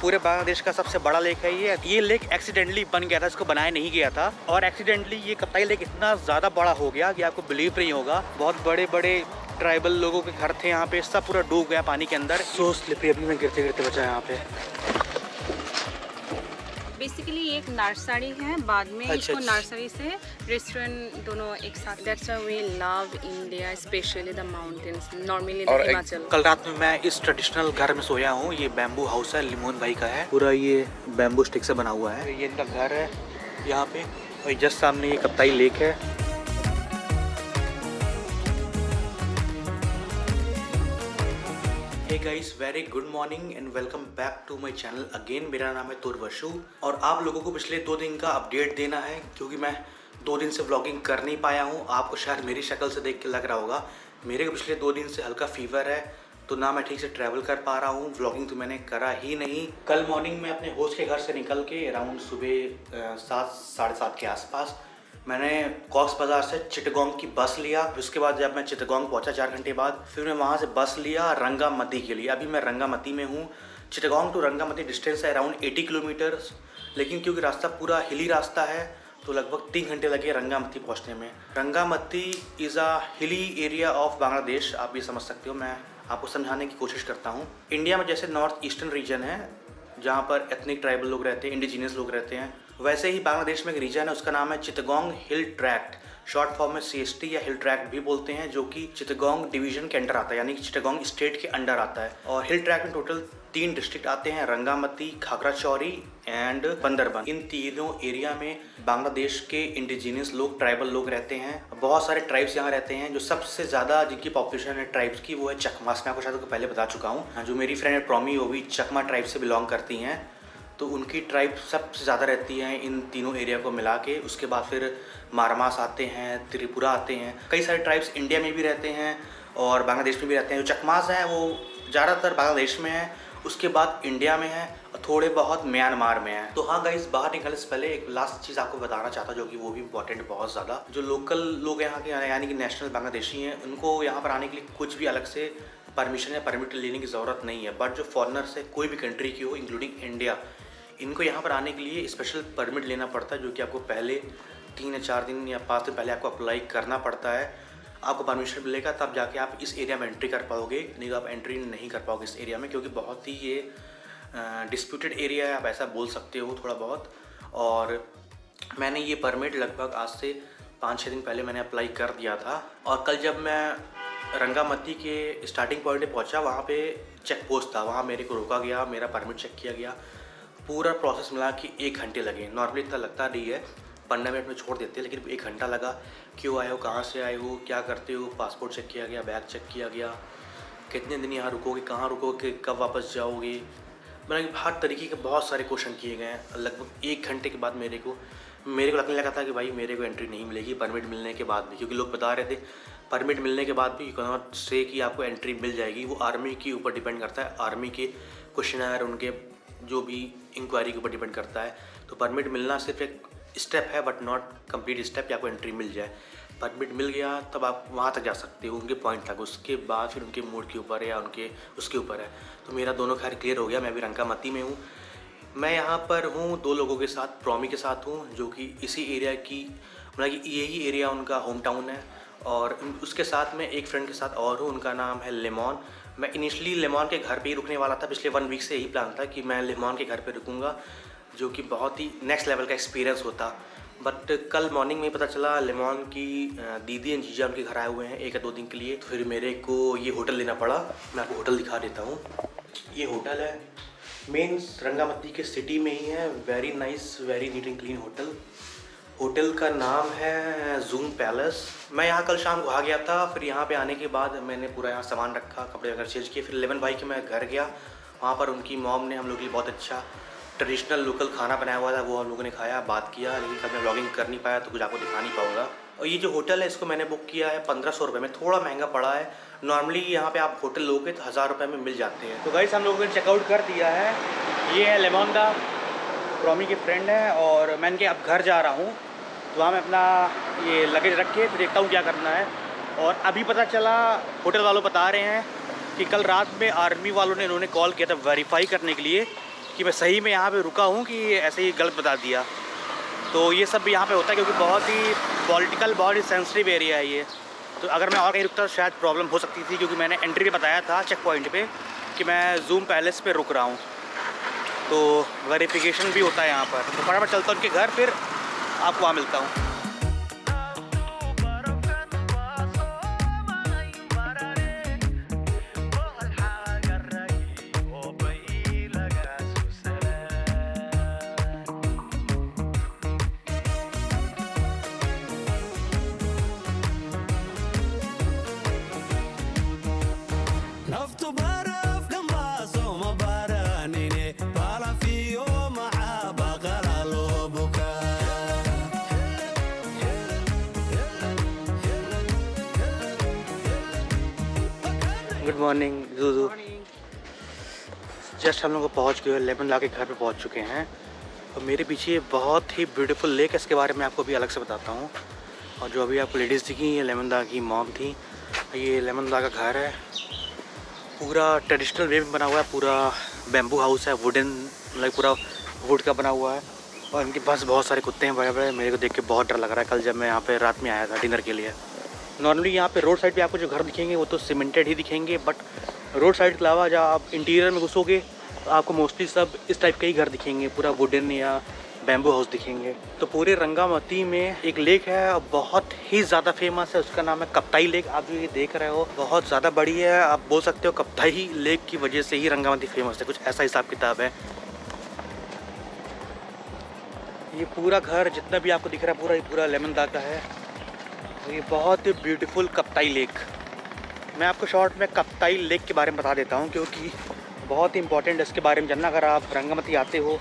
पूरे बांग्लादेश का सबसे बड़ा लेक है ये लेक एक्सीडेंटली बन गया था, इसको बनाया नहीं गया था और एक्सीडेंटली ये कप्ताई लेक इतना ज़्यादा बड़ा हो गया कि आपको बिलीव नहीं होगा। बहुत बड़े बड़े ट्राइबल लोगों के घर थे यहाँ पे, सब पूरा डूब गया पानी के अंदर। सो स्लिपरी, अभी मैं गिरते गिरते बचा यहाँ पे। बेसिकली एक नर्सरी है, बाद में इसको नर्सरी से रेस्टोरेंट दोनों एक साथ। That's why we love India, specially the mountains, normally the Himachal. कल रात में मैं इस ट्रेडिशनल घर में सोया हूँ। ये बैम्बू हाउस है, लिमोन भाई का है, पूरा ये बैम्बू स्टिक से बना हुआ है। ये इनका घर है यहाँ पे और जस्ट सामने ये कप्ताई लेक है। Hey guys, very good morning and welcome back to my channel again. मेरा नाम है तुर्वशु और आप लोगों को पिछले 2 दिन का अपडेट देना है क्योंकि मैं 2 दिन से व्लॉगिंग कर नहीं पाया हूँ। आपको शायद मेरी शक्ल से देख के लग रहा होगा, मेरे को पिछले 2 दिन से हल्का फीवर है, तो ना मैं ठीक से ट्रैवल कर पा रहा हूँ, व्लॉगिंग तो मैंने करा ही नहीं। कल मॉर्निंग में अपने होस्ट के घर से निकल के अराउंड सुबह 7 साढ़े 7 के आसपास मैंने कॉक्स बाज़ार से चिटगोंग की बस लिया। उसके बाद जब मैं चिटगोंग पहुंचा 4 घंटे बाद, फिर मैं वहां से बस लिया रंगामती के लिए। अभी मैं रंगामती में हूं। चिटगोंग टू रंगामती डिस्टेंस है अराउंड 80 किलोमीटर, लेकिन क्योंकि रास्ता पूरा हिली रास्ता है तो लगभग 3 घंटे लगे रंगामती पहुंचने में। रंगामती is a hilly area of Bangladesh, आप ये समझ सकते हो। मैं आपको समझाने की कोशिश करता हूँ। इंडिया में जैसे नॉर्थ ईस्टर्न रीजन है जहाँ पर एथनिक ट्राइबल लोग रहते हैं, इंडिजीनियस लोग रहते हैं, वैसे ही बांग्लादेश में एक रीजन है, उसका नाम है चिटगोंग हिल ट्रैक्ट, शॉर्ट फॉर्म में CST या हिल ट्रैक्ट भी बोलते हैं, जो कि चिटगोंग डिवीजन के अंडर आता है, यानी कि चिटगोंग स्टेट के अंडर आता है। और हिल ट्रैक्ट में टोटल 3 डिस्ट्रिक्ट आते हैं, रंगामती, खागराचौरी एंड बंदरबन। इन तीनों एरिया में बांग्लादेश के इंडिजीनियस लोग, ट्राइबल लोग रहते हैं। बहुत सारे ट्राइब्स यहाँ रहते हैं। जो सबसे ज़्यादा जिनकी पॉपुलेशन है ट्राइब्स की, वो है चकमास। मैं आपको शायद पहले बता चुका हूँ। जो मेरी फ्रेंड है प्रॉमी, वो भी चकमा ट्राइब से बिलोंग करती हैं, तो उनकी ट्राइब सबसे ज़्यादा रहती है इन तीनों एरिया को मिला के। उसके बाद फिर मारमास आते हैं, त्रिपुरा आते हैं, कई सारे ट्राइब्स इंडिया में भी रहते हैं और बांग्लादेश में भी रहते हैं। जो चकमास हैं वो ज़्यादातर बांग्लादेश में है, उसके बाद इंडिया में है और थोड़े बहुत म्यांमार में है। तो हाँ गाइस, बाहर निकलने से पहले एक लास्ट चीज़ आपको बताना चाहता जो कि वो भी इंपॉर्टेंट बहुत ज़्यादा। जो लोकल लोग यहाँ के यानी कि नेशनल बांग्लादेशी हैं, उनको यहाँ पर आने के लिए कुछ भी अलग से परमिशन या परमिट लेने की ज़रूरत नहीं है। बट जो फॉरनर्स है, कोई भी कंट्री की हो इंक्लूडिंग इंडिया, इनको यहाँ पर आने के लिए स्पेशल परमिट लेना पड़ता है, जो कि आपको पहले 3 या 4 दिन या 5 दिन पहले आपको अप्लाई करना पड़ता है। आपको परमिशन मिलेगा तब जाके आप इस एरिया में एंट्री कर पाओगे, नहीं तो आप एंट्री नहीं कर पाओगे इस एरिया में, क्योंकि बहुत ही ये डिस्प्यूटेड एरिया है, आप ऐसा बोल सकते हो थोड़ा बहुत। और मैंने ये परमिट लगभग आज से 5-6 दिन पहले मैंने अप्लाई कर दिया था। और कल जब मैं रंगामती के स्टार्टिंग पॉइंट पे पहुँचा, वहाँ पे चेक पोस्ट था, वहाँ मेरे को रोका गया, मेरा परमिट चेक किया गया। पूरा प्रोसेस मिला कि 1 घंटे लगे। नॉर्मली इतना लगता नहीं है, 15 मिनट में छोड़ देते हैं, लेकिन 1 घंटा लगा। क्यों आए हो, कहाँ से आए हो, क्या करते हो, पासपोर्ट चेक किया गया, बैग चेक किया गया, कितने दिन यहाँ रुकोगे, कहाँ रुकोगे, कब वापस जाओगे, मतलब हर तरीके के बहुत सारे क्वेश्चन किए गए हैं। लगभग 1 घंटे के बाद मेरे को लगने लगा था कि भाई मेरे को एंट्री नहीं मिलेगी परमिट मिलने के बाद भी, क्योंकि लोग बता रहे थे परमिट मिलने के बाद भी यू कैन नॉट से कि आपको एंट्री मिल जाएगी। वो आर्मी के ऊपर डिपेंड करता है, आर्मी के क्वेश्चनर, उनके जो भी इंक्वायरी के ऊपर डिपेंड करता है। तो परमिट मिलना सिर्फ एक स्टेप है बट नॉट कंप्लीट स्टेप कि आपको एंट्री मिल जाए। परमिट मिल गया तब आप वहाँ तक जा सकते हो, उनके पॉइंट तक। उसके बाद फिर उनके मूड के ऊपर या उसके ऊपर है। तो मेरा दोनों खैर क्लियर हो गया। मैं भी रंगामती में हूँ। मैं यहाँ पर हूँ 2 लोगों के साथ, प्रॉमी के साथ हूँ, जो कि इसी एरिया की, मतलब कि यही एरिया उनका होम टाउन है। और उसके साथ में एक फ्रेंड के साथ और हूँ, उनका नाम है लेमॉन। मैं इनिशियली लेमॉन के घर पे ही रुकने वाला था। पिछले 1 वीक से यही प्लान था कि मैं लेमॉन के घर पे रुकूंगा, जो कि बहुत ही नेक्स्ट लेवल का एक्सपीरियंस होता। बट कल मॉर्निंग में पता चला लेमॉन की दीदी एंड जीजा उनके घर आए हुए हैं 1 या 2 दिन के लिए। तो फिर मेरे को ये होटल लेना पड़ा। मैं आपको होटल दिखा देता हूँ। ये होटल है, मेन रंगामती के सिटी में ही है। Very nice, very neat and clean hotel. Hotel का नाम है जूम पैलेस। मैं यहाँ कल शाम को आ गया था। फिर यहाँ पे आने के बाद मैंने पूरा यहाँ सामान रखा, कपड़े वगैरह चेंज किए। फिर 11 भाई के मैं घर गया। वहाँ पर उनकी मॉम ने हम लोग के लिए बहुत अच्छा ट्रेडिशनल लोकल खाना बनाया हुआ था, वो हम लोगों ने खाया, बात किया। लेकिन कल मैं व्लॉगिंग कर नहीं पाया तो कुछ आपको दिखा नहीं पाऊँगा। और ये जो होटल है इसको मैंने बुक किया है 1500 रुपये में, थोड़ा महंगा पड़ा है। नॉर्मली यहाँ पे आप होटल लोगे तो 1000 रुपये में मिल जाते हैं। तो गाइस, हम लोगों ने चेकआउट कर दिया है। ये है लेमॉन का, प्रॉमी के फ्रेंड है, और मैं इनके अब घर जा रहा हूँ। तो वहाँ मैं अपना ये लगेज रख के फिर देखता हूँ क्या करना है। और अभी पता चला, होटल वालों बता रहे हैं कि कल रात में आर्मी वालों ने इन्होंने कॉल किया था वेरीफाई करने के लिए कि मैं सही में यहाँ पे रुका हूँ कि ऐसे ही गलत बता दिया। तो ये सब भी यहाँ पे होता है क्योंकि बहुत ही पॉलिटिकल, बहुत ही सेंसिटिव एरिया है ये। तो अगर मैं और कहीं रुकता तो शायद प्रॉब्लम हो सकती थी, क्योंकि मैंने एंट्री में बताया था चेक पॉइंट पे कि मैं जूम पैलेस पे रुक रहा हूँ। तो वेरिफिकेशन भी होता है यहाँ पर। तो फटाफट चलता हूँ उनके घर, फिर आपको वहाँ मिलता हूँ। Good morning Juju. जस्ट हम लोग पहुँच गए, लेमन ला के घर पे पहुँच चुके हैं। और मेरे पीछे बहुत ही ब्यूटीफुल लेक है, इसके बारे में आपको अभी अलग से बताता हूँ। और जो अभी आपको लेडीज़ दिखी, ये लेमन दा की मॉम थी। ये लेमन दा का घर है, पूरा ट्रेडिशनल वे में बना हुआ है। पूरा बैम्बू हाउस है, वुडन, मतलब पूरा वुड का बना हुआ है। और इनके पास बहुत सारे कुत्ते हैं बड़े बड़े। मेरे को देख के बहुत डर लग रहा है। कल जब मैं यहाँ पे रात में आया था डिनर के लिए, नॉर्मली यहाँ पे रोड साइड पे आपको जो घर दिखेंगे वो तो सीमेंटेड ही दिखेंगे, बट रोड साइड के अलावा जब आप इंटीरियर में घुसोगे तो आपको मोस्टली सब इस टाइप के ही घर दिखेंगे, पूरा वुडन या बैम्बू हाउस दिखेंगे। तो पूरे रंगामती में एक लेक है और बहुत ही ज़्यादा फेमस है, उसका नाम है कप्ताई लेक। आप जो ये देख रहे हो बहुत ज़्यादा बड़ी है। आप बोल सकते हो कप्ताई लेक की वजह से ही रंगामती फेमस है, कुछ ऐसा हिसाब किताब है। ये पूरा घर जितना भी आपको दिख रहा है पूरा लेमन दा का है। ये बहुत ही ब्यूटीफुल कप्ताई लेक। मैं आपको शॉर्ट में कप्ताई लेक के बारे में बता देता हूँ, क्योंकि बहुत ही इंपॉर्टेंट है इसके बारे में जानना। अगर आप रंगामती आते हो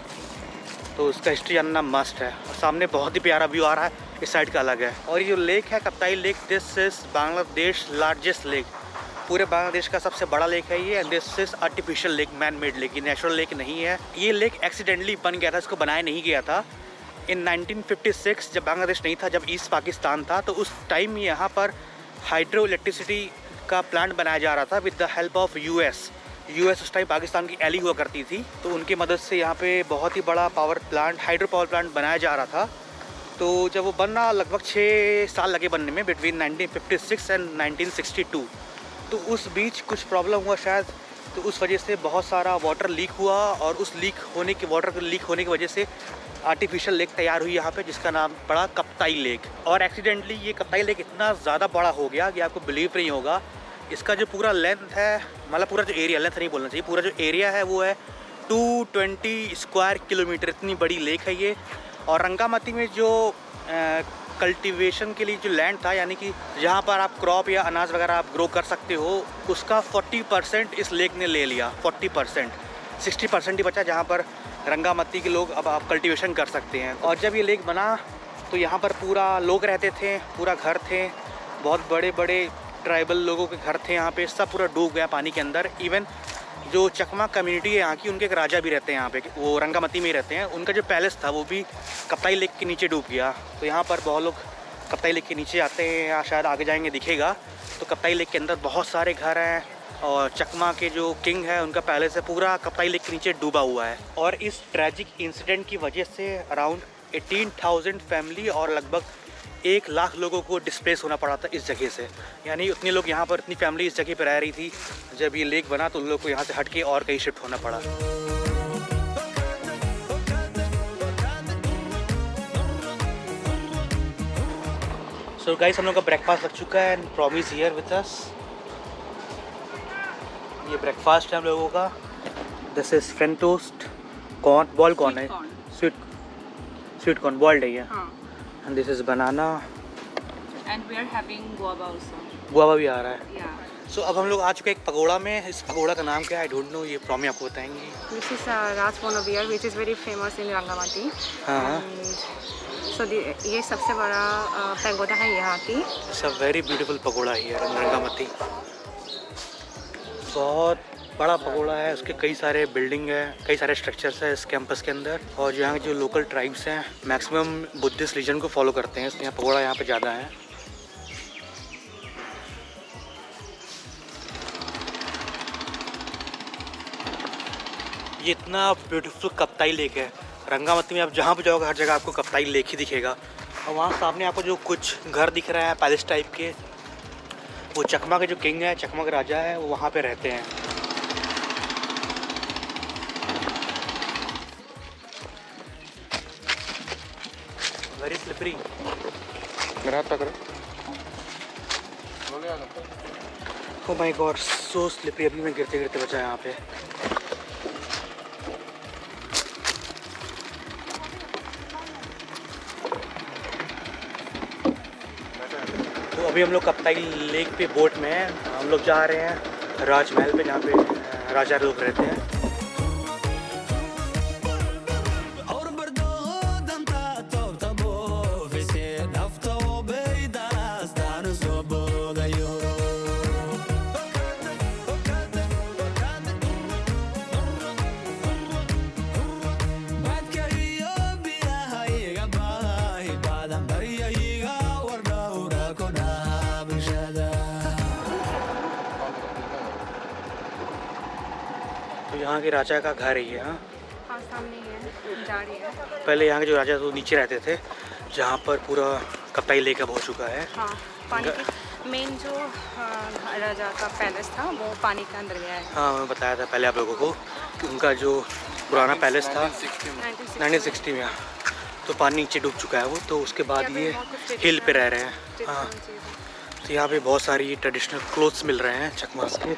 तो उसका हिस्ट्री जानना मस्ट है। और सामने बहुत ही प्यारा व्यू आ रहा है, इस साइड का अलग है। और ये जो लेक है Kaptai lake, this is Bangladesh largest lake. पूरे बांग्लादेश का सबसे बड़ा लेक है ये। And this is artificial lake, man made lake, ये नेचुरल लेक नहीं है। ये लेक एक्सीडेंटली बन गया था, इसको बनाया नहीं गया था। इन 1956 जब बांग्लादेश नहीं था, जब ईस्ट पाकिस्तान था, तो उस टाइम यहाँ पर हाइड्रो इलेक्ट्रिसिटी का प्लांट बनाया जा रहा था with the help of US उस टाइम पाकिस्तान की एली हुआ करती थी। तो उनकी मदद से यहाँ पे बहुत ही बड़ा हाइड्रो पावर प्लांट बनाया जा रहा था। तो जब वो बनना, लगभग 6 साल लगे बनने में, बिटवीन 1956 एंड 1962। तो उस बीच कुछ प्रॉब्लम हुआ शायद, तो उस वजह से बहुत सारा वाटर लीक हुआ। और उस वाटर लीक होने की वजह से आर्टिफिशियल लेक तैयार हुई यहाँ पे, जिसका नाम पड़ा कप्ताई लेक। और एक्सीडेंटली ये कप्ताई लेक इतना ज़्यादा बड़ा हो गया कि आपको बिलीव नहीं होगा। इसका जो पूरा लेंथ है, मतलब पूरा जो एरिया, लेंथ नहीं बोलना चाहिए, पूरा जो एरिया है वो है 220 स्क्वायर किलोमीटर। इतनी बड़ी लेक है ये। और रंगामती में जो कल्टीवेशन के लिए जो लैंड था, यानी कि जहाँ पर आप क्रॉप या अनाज वगैरह आप ग्रो कर सकते हो, उसका 40% इस लेक ने ले लिया। 40%, 60% ही बचा जहाँ पर रंगामती के लोग अब आप कल्टीवेशन कर सकते हैं। और जब ये लेक बना तो यहाँ पर पूरा लोग रहते थे, पूरा घर थे, बहुत बड़े बड़े ट्राइबल लोगों के घर थे यहाँ पे। सब पूरा डूब गया पानी के अंदर। इवन जो चकमा कम्युनिटी है यहाँ की, उनके एक राजा भी रहते हैं यहाँ पे, वो रंगामती में ही रहते हैं। उनका जो पैलेस था वो भी कप्ताई लेक के नीचे डूब गया। तो यहाँ पर बहुत लोग कप्ताई लेक के नीचे आते हैं, या शायद आगे जाएंगे दिखेगा। तो कप्ताई लेक के अंदर बहुत सारे घर हैं, और चकमा के जो किंग है उनका पैलेस है, पूरा कप्ताई लेक के नीचे डूबा हुआ है। और इस ट्रैजिक इंसिडेंट की वजह से अराउंड 18,000 फैमिली और लगभग 1 लाख लोगों को डिस्प्लेस होना पड़ा था इस जगह से। यानी उतने लोग यहाँ पर, इतनी फैमिली इस जगह पर रह रही थी। जब ये लेक बना तो उन लोग को यहाँ से हट के और कहीं शिफ्ट होना पड़ा। सो गाइस, हम लोग का ब्रेकफास्ट लग चुका है and promise here with us. ये ब्रेकफास्ट है हम लोगों का। This is French toast, corn, boiled corn है, स्वीट कॉर्न बॉइल्ड है ये। And this is banana and we are having guava also. Guava भी आ रहा है। सो अब हम लोग आ चुके हैं एक पकोड़ा में। इस पकोड़ा का नाम क्या है आई डोंट नो, ये प्रॉमी आपको बताएंगे। This is Rajbono Bihar which is very famous in Rangamati. हाँ, सो ये सबसे बड़ा पैगोडा है यहाँ की। It's a very beautiful pagoda ही है रंगामती। बहुत बड़ा पकोड़ा है, उसके कई सारे बिल्डिंग है, कई सारे स्ट्रक्चर्स है इस कैंपस के अंदर। और यहाँ के जो लोकल ट्राइब्स हैं मैक्सिमम बुद्धिस्ट रिलीजन को फॉलो करते हैं, इसलिए पकोड़ा यहाँ पे ज़्यादा है। ये इतना ब्यूटीफुल कप्ताई लेक है। रंगावती में आप जहाँ पे जाओगे हर जगह आपको कप्ताई लेक ही दिखेगा। और वहाँ सामने आपको जो कुछ घर दिख रहा है पैलेस टाइप के, वो चकमा के जो किंग है, चकमा के राजा है, वो वहाँ पे रहते हैं। Very slippery. मेरा हाथ पकड़ो। Oh my God, so slippery. अभी मैं गिरते गिरते बचा यहाँ पे। तो अभी हम लोग कप्ताई लेक पे बोट में हैं। हम लोग जा रहे हैं राजमहल पे, जहाँ पे राजा लोग रहते हैं। तो यहाँ के राजा का घर है ये। हाँ, हाँ सामने ही है, जा रही है। पहले यहाँ के जो राजा तो नीचे रहते थे, जहाँ पर पूरा कप्ताई लेक अब हो चुका है। हाँ, पानी के मेन जो राजा का पैलेस था वो पानी के अंदर गया है। हाँ, मैं बताया था पहले आप लोगों को कि उनका जो पुराना पैलेस था 1960 में, तो पानी नीचे डूब चुका है वो। तो उसके बाद ये हिल पे रह रहे हैं। हाँ, तो यहाँ पे बहुत सारी ट्रेडिशनल क्लोथ्स मिल रहे हैं चकमास के।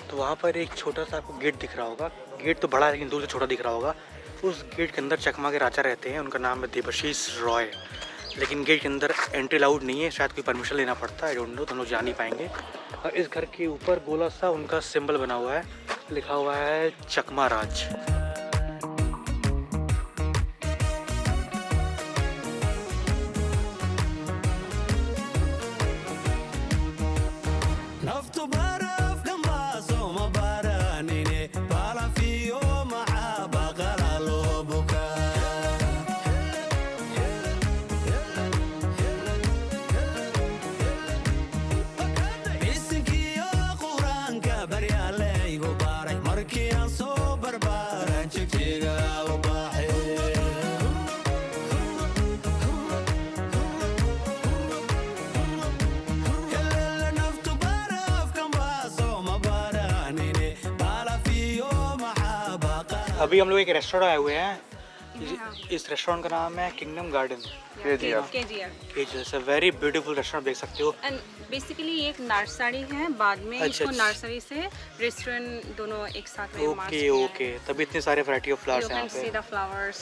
तो वहाँ पर एक छोटा सा आपको गेट दिख रहा होगा। गेट तो बड़ा है लेकिन दूर से छोटा दिख रहा होगा। उस गेट के अंदर चकमा के राजा रहते हैं, उनका नाम है देवाशीष रॉय। लेकिन गेट के अंदर एंट्री अलाउड नहीं है, शायद कोई परमिशन लेना पड़ता है, आई डोंट नो, तो हम लोग जा नहीं पाएंगे। और इस घर के ऊपर गोला सा उनका सिंबल बना हुआ है, लिखा हुआ है चकमा राज। अभी हम लोग एक रेस्टोरेंट आए हुए हैं। इस रेस्टोरेंट का नाम है Kingdom Garden. KGR. Very beautiful restaurant, देख सकते हो। एंड बेसिकली एक नर्सरी है, बाद में अच्छा, इसको नर्सरी से रेस्टोरेंट दोनों एक साथ में merge ओके किया है। ओके, तभी इतने सारे वैरायटी ऑफ फ्लावर्स हैं यहाँ You can see पे। the flowers.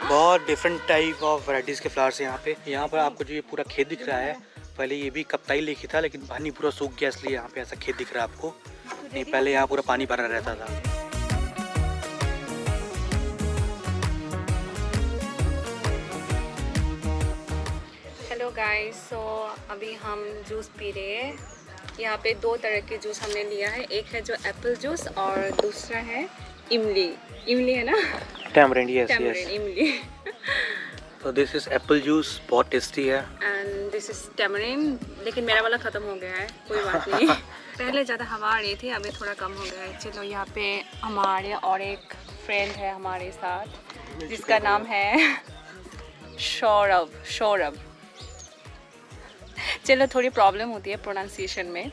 बहुत डिफरेंट टाइप ऑफ वैरायटीज़ के फ्लावर्स हैं यहाँ पे। यहाँ पर आपको जो ये पूरा खेत दिख रहा है, पहले ये भी कप्ताई लेक ही था, लेकिन पानी पूरा सूख गया, इसलिए यहाँ पे ऐसा खेत दिख रहा है आपको। नहीं, पहले यहाँ पूरा पानी भरा रहता था। हेलो गाइस, सो अभी हम जूस पी रहे हैं। यहाँ पे दो तरह के जूस हमने लिया है, एक है जो एप्पल जूस और दूसरा है इमली। इमली है ना, टैमरिंड, यस टैमरिंड, यस। इमली। तो दिस इज एप्पल जूस, बहुत टेस्टी है। एंड दिस इज टैमरिंड, लेकिन मेरा वाला ख़त्म हो गया है, कोई बात नहीं। पहले ज़्यादा हवा आ रही थी, अभी थोड़ा कम हो गया है। चलो, यहाँ पे हमारे और एक फ्रेंड है हमारे साथ, जिसका नाम है सौरभ। चलो, थोड़ी प्रॉब्लम होती है प्रोनाउंसिएशन में,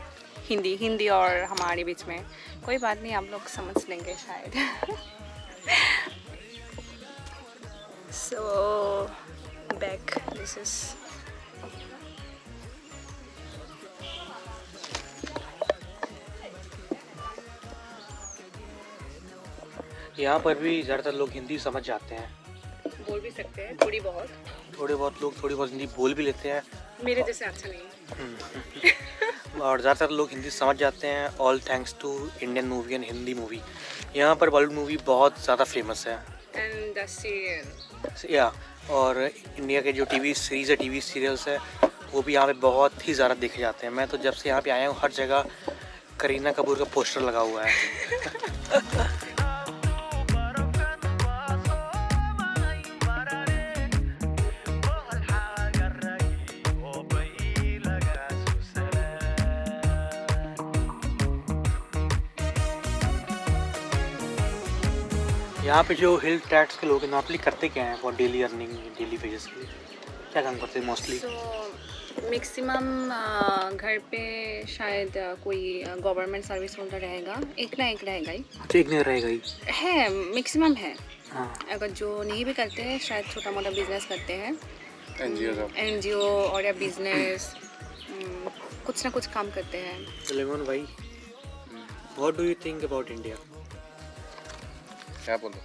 हिंदी और हमारे बीच में। कोई बात नहीं, आप लोग समझ लेंगे शायद। सो बैक, दिस इज यहाँ पर भी ज़्यादातर लोग हिंदी समझ जाते हैं, बोल भी सकते हैं थोड़ी बहुत। थोड़े बहुत लोग थोड़ी बहुत हिंदी बोल भी लेते हैं, मेरे जैसे अच्छा नहीं। और ज़्यादातर लोग हिंदी समझ जाते हैं, all thanks to Indian movie and Hindi movie. यहाँ पर बॉलीवुड मूवी बहुत ज़्यादा फेमस है। एंड द सीरियल, या और इंडिया के जो टीवी सीरीज़ है, टीवी सीरियल्स है, वो भी यहाँ पे बहुत ही ज़्यादा देखे जाते हैं। मैं तो जब से यहाँ पे आया हूँ, हर जगह करीना कपूर का पोस्टर लगा हुआ है। यहाँ पे जो हिल ट्रैक्स के लोग हैं नॉर्मली करते क्या हैं for daily earning, daily wages के लिए क्या काम करते हैं मोस्टली? सो मैक्सिमम घर पे शायद कोई गवर्नमेंट सर्विस होल्डर रहेगा, एक ना एक रहेगा ही ठीक नहीं रहेगा ही है, मैक्सिमम है। हाँ। अगर जो नहीं भी करते हैं शायद छोटा मोटा बिजनेस करते हैं, एनजीओ और या बिजनेस, कुछ ना कुछ काम करते हैं। सुलेमान भाई, what do you think about India? क्या बोलो?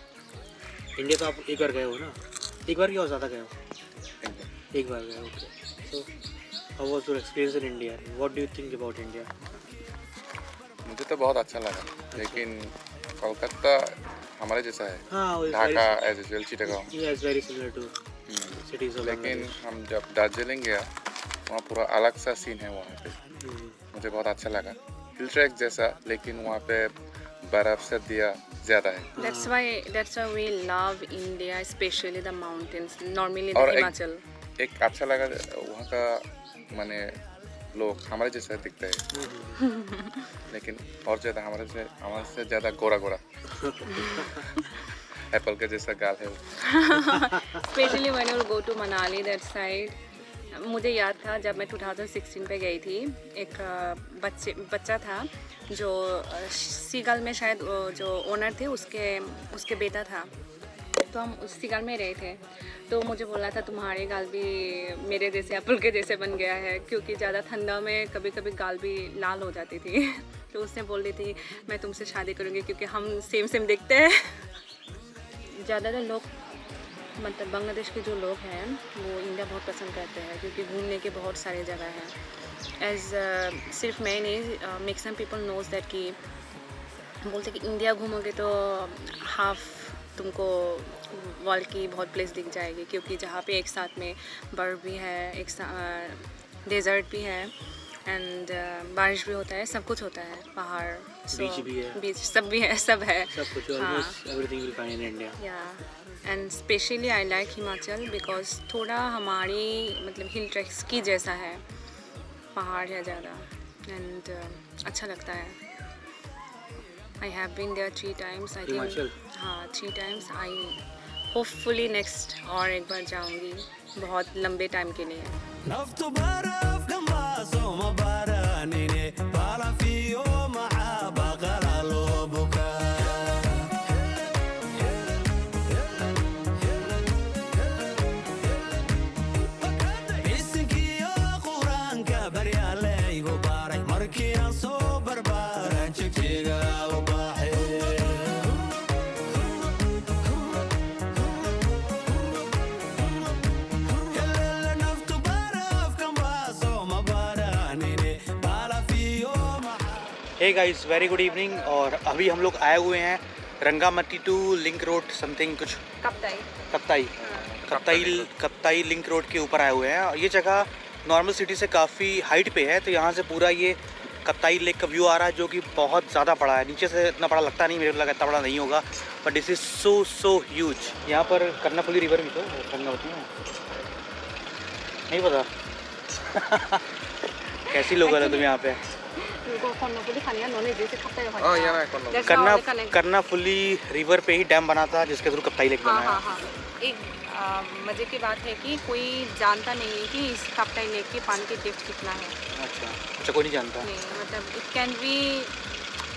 इंडिया तो आप एक बार गए हो ना? एक बार क्या हो, ज़्यादा गए हो? एक बार गए, okay. So how was your experience in India? What do you think about India? मुझे तो बहुत अच्छा लगा, लेकिन कोलकाता हमारे जैसा है। हाँ, Dhaka as usual, Chittagong, it's very similar to cities of लेकिन हम जब दार्जिलिंग गया वहाँ पूरा अलग सा सीन है वहाँ पे। मुझे बहुत अच्छा लगा, हिल ट्रैक जैसा, लेकिन वहाँ पे बर्फ से दिया ज़्यादा है। That's why we love India, especially the mountains. Normally the और Himachal. एक अच्छा लगा वहाँ का, माने लोग हमारे जैसा दिखते हैं, लेकिन और ज़्यादा हमारे से ज़्यादा गोरा एप्पल का जैसा गाल है वो। Especially when you go to Manali that side. मुझे याद था जब मैं 2016 पे गई थी, एक बच्चा था जो सीगल में शायद जो ओनर थे उसके बेटा था, तो हम उस सीगल में रहे थे। तो मुझे बोला था तुम्हारे गाल भी मेरे जैसे एप्पल के जैसे बन गया है, क्योंकि ज़्यादा ठंडा में कभी कभी गाल भी लाल हो जाती थी। तो उसने बोल रही थी मैं तुमसे शादी करूँगी क्योंकि हम सेम दिखते हैं। ज़्यादातर लोग, मतलब बांग्लादेश के जो लोग हैं वो इंडिया बहुत पसंद करते हैं, क्योंकि घूमने के बहुत सारे जगह हैं। सिर्फ मैं नहीं, मैक्सिमम पीपल नोज दैट कि बोलते कि इंडिया घूमोगे तो हाफ तुमको वर्ल्ड की बहुत प्लेस दिख जाएगी, क्योंकि जहाँ पे एक साथ में बर्फ़ भी है, एक डेजर्ट भी है, एंड बारिश भी होता है, सब कुछ होता है, पहाड़, बीच भी है, बीच सब भी है, सब है, सब कुछ, almost everything will find in India. या and especially I like Himachal because थोड़ा हमारी मतलब हिल ट्रैक्स की जैसा है, पहाड़ है ज़्यादा, एंड अच्छा लगता है। I have been there 3 times I think. हाँ, 3 times। आई होपफुली नेक्स्ट और एक बार जाऊंगी बहुत लंबे टाइम के लिए। Hey guys, very good evening. और अभी हम लोग आए हुए हैं Rangamati to link road something कुछ, कप्ताई लिंक रोड के ऊपर आए हुए हैं। और ये जगह नॉर्मल सिटी से काफ़ी हाइट पे है, तो यहाँ से पूरा ये कप्ताई लेक का व्यू आ रहा है, जो कि बहुत ज़्यादा बड़ा है। नीचे से इतना बड़ा लगता नहीं, मेरे को लगा इतना बड़ा नहीं होगा, but this is so huge. यहाँ पर कर्नाफुली रिवर भी तो रंगावती में नहीं पता। कैसी लोग है तुम यहाँ पे? कर्नाफुली रिवर पे ही डैम बना था जिसके थ्रू कप्ताई लेक बना है। हाँ। एक मज़े की बात है कि कोई जानता नहीं है कि इस कप्ताई लेक के पानी की डेप्थ कितना है। अच्छा, कोई नहीं जानता। नहीं, मतलब इट कैन बी,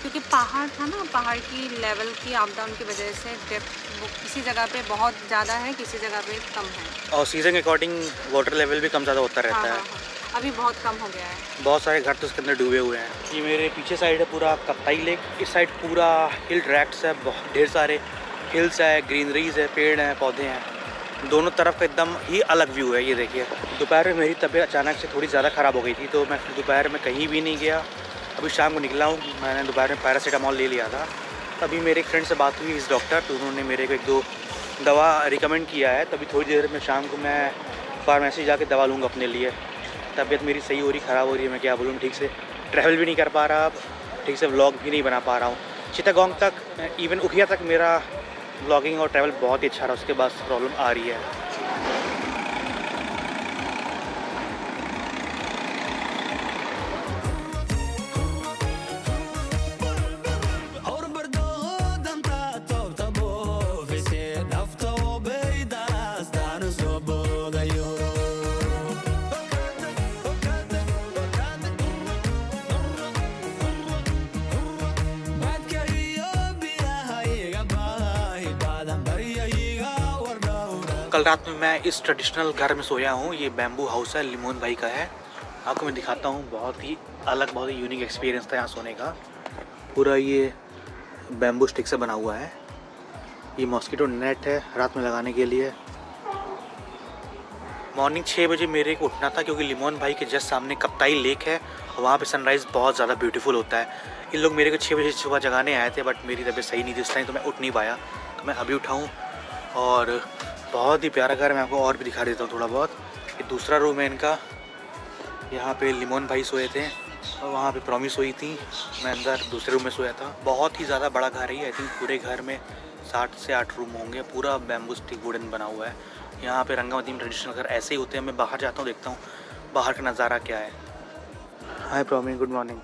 क्योंकि पहाड़ था ना, पहाड़ की लेवल की अप डाउन की वजह से डेप्थ वो किसी जगह पे बहुत ज़्यादा है, किसी जगह पे कम है, और सीजन के अकॉर्डिंग वाटर लेवल भी कम ज़्यादा होता रहता है। अभी बहुत कम हो गया है, बहुत सारे घर तो उसके अंदर डूबे हुए हैं। ये मेरे पीछे साइड है पूरा कप्ताई लेक, इस साइड पूरा हिल ट्रैक्स है, बहुत ढेर सारे हिल्स है, ग्रीनरीज है, पेड़ हैं, पौधे हैं, दोनों तरफ का एकदम ही अलग व्यू है। ये देखिए, दोपहर में मेरी तबीयत अचानक से थोड़ी ज़्यादा ख़राब हो गई थी, तो मैं दोपहर में कहीं भी नहीं गया। अभी शाम को निकला हूँ, मैंने दोपहर में पैरासीटामॉल ले लिया था। अभी मेरे एक फ्रेंड से बात हुई, इस डॉक्टर, तो उन्होंने मेरे को 1-2 दवा रिकमेंड किया है। तभी थोड़ी देर में शाम को मैं फार्मेसी जाके दवा लूँगा अपने लिए। तबीयत मेरी सही हो रही, ख़राब हो रही है, मैं क्या बोलूँ, ठीक से ट्रैवल भी नहीं कर पा रहा, अब ठीक से व्लॉग भी नहीं बना पा रहा हूँ। चिटागोंग तक, इवन उखिया तक मेरा व्लॉगिंग और ट्रैवल बहुत ही अच्छा रहा, उसके बाद प्रॉब्लम आ रही है। कल रात में मैं इस ट्रेडिशनल घर में सोया हूँ। ये बैम्बू हाउस है, लिमोन भाई का है। आपको मैं दिखाता हूँ, बहुत ही अलग, बहुत ही यूनिक एक्सपीरियंस था यहाँ सोने का। पूरा ये बैम्बू स्टिक से बना हुआ है। ये मॉस्किटो नेट है रात में लगाने के लिए। मॉर्निंग 6 बजे मेरे को उठना था क्योंकि लिमोन भाई के जस्ट सामने कप्ताई लेक है और वहाँ पे सनराइज़ बहुत ज़्यादा ब्यूटीफुल होता है। इन लोग मेरे को 6 बजे सुबह जगाने आए थे, बट मेरी तबीयत सही नहीं थी इस टाइम, तो मैं उठ नहीं पाया। तो मैं अभी उठाऊँ और बहुत ही प्यारा घर है। मैं आपको और भी दिखा देता हूँ थोड़ा बहुत। ये दूसरा रूम है इनका। यहाँ पे लिमोन भाई सोए थे और वहाँ पे प्रॉमिस सोई थी। मैं अंदर दूसरे रूम में सोया था। बहुत ही ज़्यादा बड़ा घर है। आई थिंक पूरे घर में 7 से 8 रूम होंगे। पूरा बैम्बू स्टिक वुडन बना हुआ है। यहाँ पे रंगावती में ट्रेडिशनल घर ऐसे ही होते हैं। मैं बाहर जाता हूँ, देखता हूँ बाहर का नज़ारा क्या है। हाय प्रॉमिस, गुड मॉर्निंग।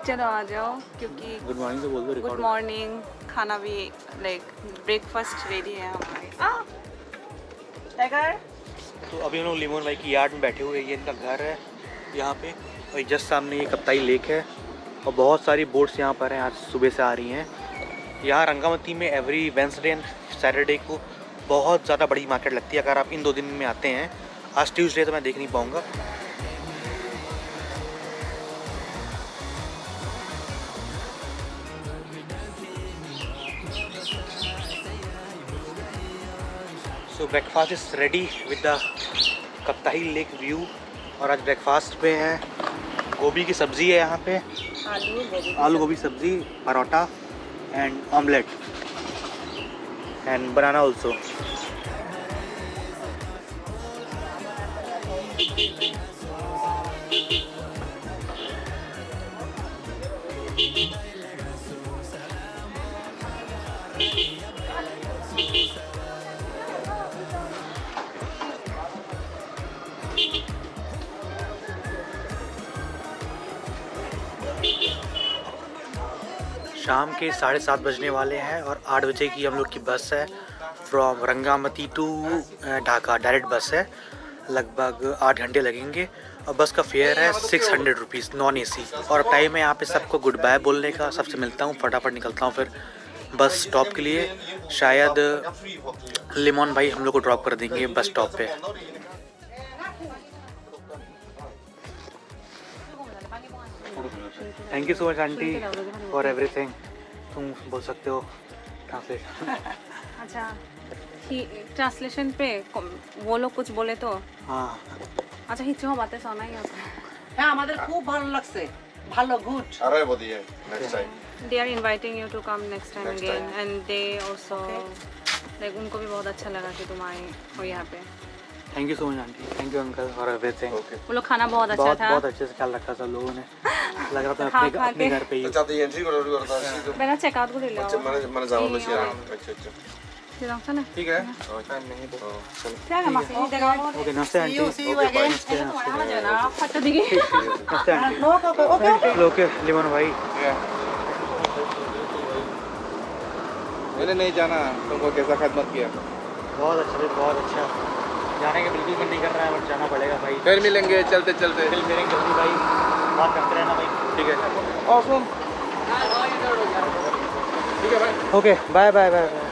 चलो आ जाओ, क्योंकि गुड मॉर्निंग तो बोल दो। Good morning. खाना भी लाइक ब्रेकफास्ट रेडी है हमारे। टाइगर। तो अभी हम लोग लिमोन भाई की यार्ड में बैठे हुए हैं। ये इनका घर है यहाँ पे, और जस्ट सामने ये कप्ताई लेक है और बहुत सारी बोट्स यहाँ पर हैं। आज सुबह से आ रही हैं। यहाँ रंगावती में एवरी वेंसडे एंड सैटरडे को बहुत ज़्यादा बड़ी मार्केट लगती है। अगर आप इन 2 दिन में आते हैं, आज ट्यूसडे तो मैं देख नहीं पाऊँगा। सो breakfast is ready with the Kaptai lake view. और आज ब्रेकफास्ट पे है गोभी की सब्ज़ी है यहाँ पे, आलू गोभी सब्ज़ी, paratha and omelette and banana also. शाम के 7:30 बजने वाले हैं और 8 बजे की हम लोग की बस है फ्रॉम रंगामती टू ढाका। डायरेक्ट बस है, लगभग 8 घंटे लगेंगे और बस का फेयर है 600 रुपीज़ नॉन AC। और टाइम है यहाँ पे सबको गुड बाय बोलने का। सबसे मिलता हूँ, फटाफट निकलता हूँ फिर बस स्टॉप के लिए। शायद लिमोन भाई हम लोग को ड्रॉप कर देंगे बस स्टॉप पे। Thank you so much aunty for everything. तुम बोल सकते हो ट्रांसलेशन। अच्छा, ट्रांसलेशन पे वो लोग कुछ बोले तो हाँ। আচ্ছা হিচু বাতে শোনাই আছে। হ্যাঁ আমাদের খুব ভালো লাগছে, ভালো গুড। अरे बोलिए next time. They are inviting you to come next time Next again time. and they also like उनको भी बहुत अच्छा लगा कि तुम आए हो यहाँ पे। Thank you so much aunty, thank you uncle for everything. वो लोग खाना बहुत अच्छा बहुत था। बहुत अच्छे से ख्याल रखा सब लोगों ने। लग रहा था खा अपने खा अपने के। घर पे ही। जाते एंट्री करता है। मैंने चेकआउट को ले लिया। मैंने जाओ लो अच्छा अच्छा अच्छा ना। ठीक है टाइम नहीं तो चलो क्या है मासी जी जगह वो ओके, नमस्ते आंटी। See you again. वहाँ जाना फट दिखे। नमस्ते आंटी। No, okay. ओके लिमोन भाई। मैंने नहीं जाना, तुमको कैसा खिदमत किया। बहुत अच्छा भाई, बहुत अच्छा। जाने का बिल्कुल मन नहीं कर रहा है बट जाना पड़ेगा भाई। फिर मिलेंगे चलते चलते। फिर मेरे जल्दी भाई बात करते रहना भाई। ठीक है और सुन ठीक है भाई। Okay bye bye bye.